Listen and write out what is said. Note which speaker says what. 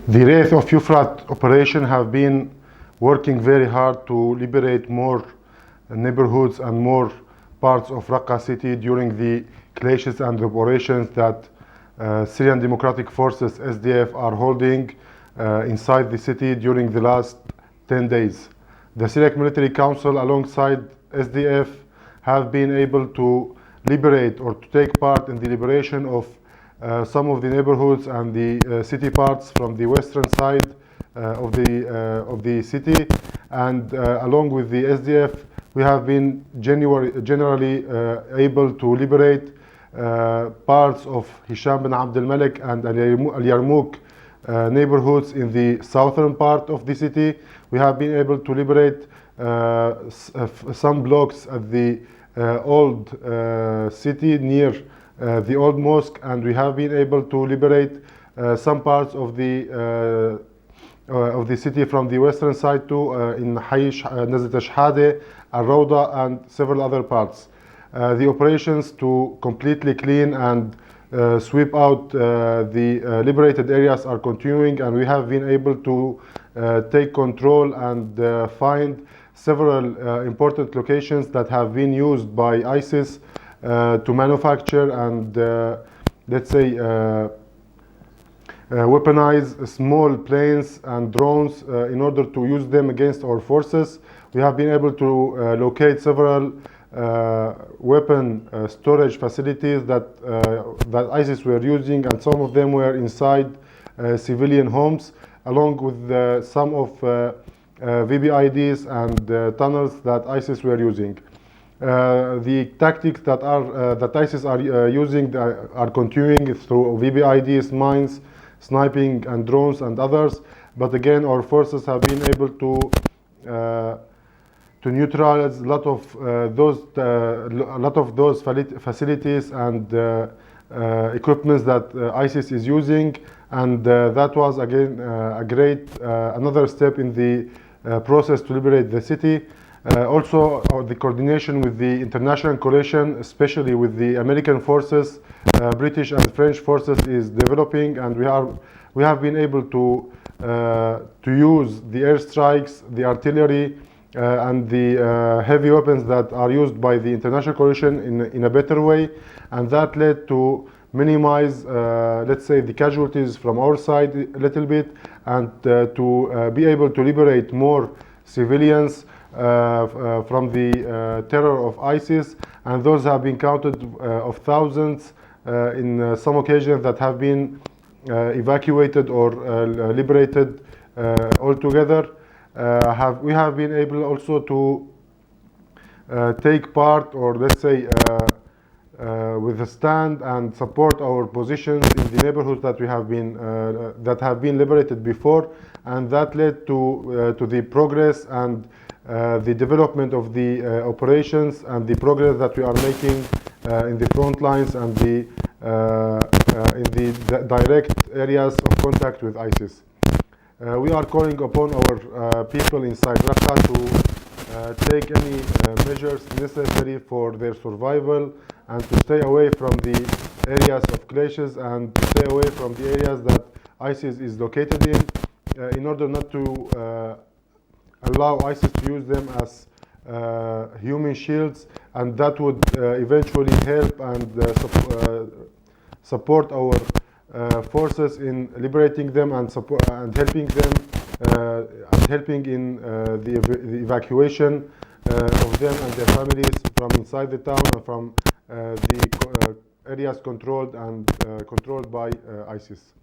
Speaker 1: The Wraith of Euphrat operation have been working very hard to liberate more neighborhoods and more parts of Raqqa city during the clashes and operations that Syrian Democratic Forces SDF are holding inside the city during the last 10 days. The Syriac Military Council alongside SDF have been able to liberate or to take part in the liberation of some of the neighborhoods and the city parts from the western side of the city, and along with the SDF we have been generally able to liberate parts of Hisham bin Abd al-Malik and Al-Yarmouk neighborhoods in the southern part of the city. We have been able to liberate some blocks at the old city near the old mosque, and we have been able to liberate some parts of the city from the western side too, in Haish, Nazat Shhade, Al-Rawda, and several other parts. The operations to completely clean and sweep out the liberated areas are continuing, and we have been able to take control and find several important locations that have been used by ISIS to manufacture and let's say weaponize small planes and drones in order to use them against our forces. We have been able to locate several weapon storage facilities that ISIS were using, and some of them were inside civilian homes, along with some of VBIDs and tunnels that ISIS were using. The tactics that ISIS are using are continuing through VBIDs, mines, sniping, and drones and others. But again, our forces have been able to neutralize a lot of those facilities and equipments that ISIS is using, and that was again a great another step in the process to liberate the city. Also, the coordination with the international coalition, especially with the American forces, British and French forces, is developing, and we have been able to use the airstrikes, the artillery, and the heavy weapons that are used by the international coalition in a better way, and that led to minimize, let's say, the casualties from our side a little bit, and to be able to liberate more civilians from the terror of ISIS, and those have been counted of thousands in some occasions that have been evacuated or liberated altogether. We have been able also to take part, or let's say withstand and support our positions in the neighborhoods that we have been liberated before, and that led to the progress and the development of the operations and the progress that we are making in the front lines and in the direct areas of contact with ISIS. We are calling upon our people inside Raqqa to take any measures necessary for their survival, and to stay away from the areas of clashes, and to stay away from the areas that ISIS is located in order not to allow ISIS to use them as human shields, and that would eventually help and support our forces in liberating them and helping them and helping in the evacuation of them and their families from inside the town and from the areas controlled by ISIS.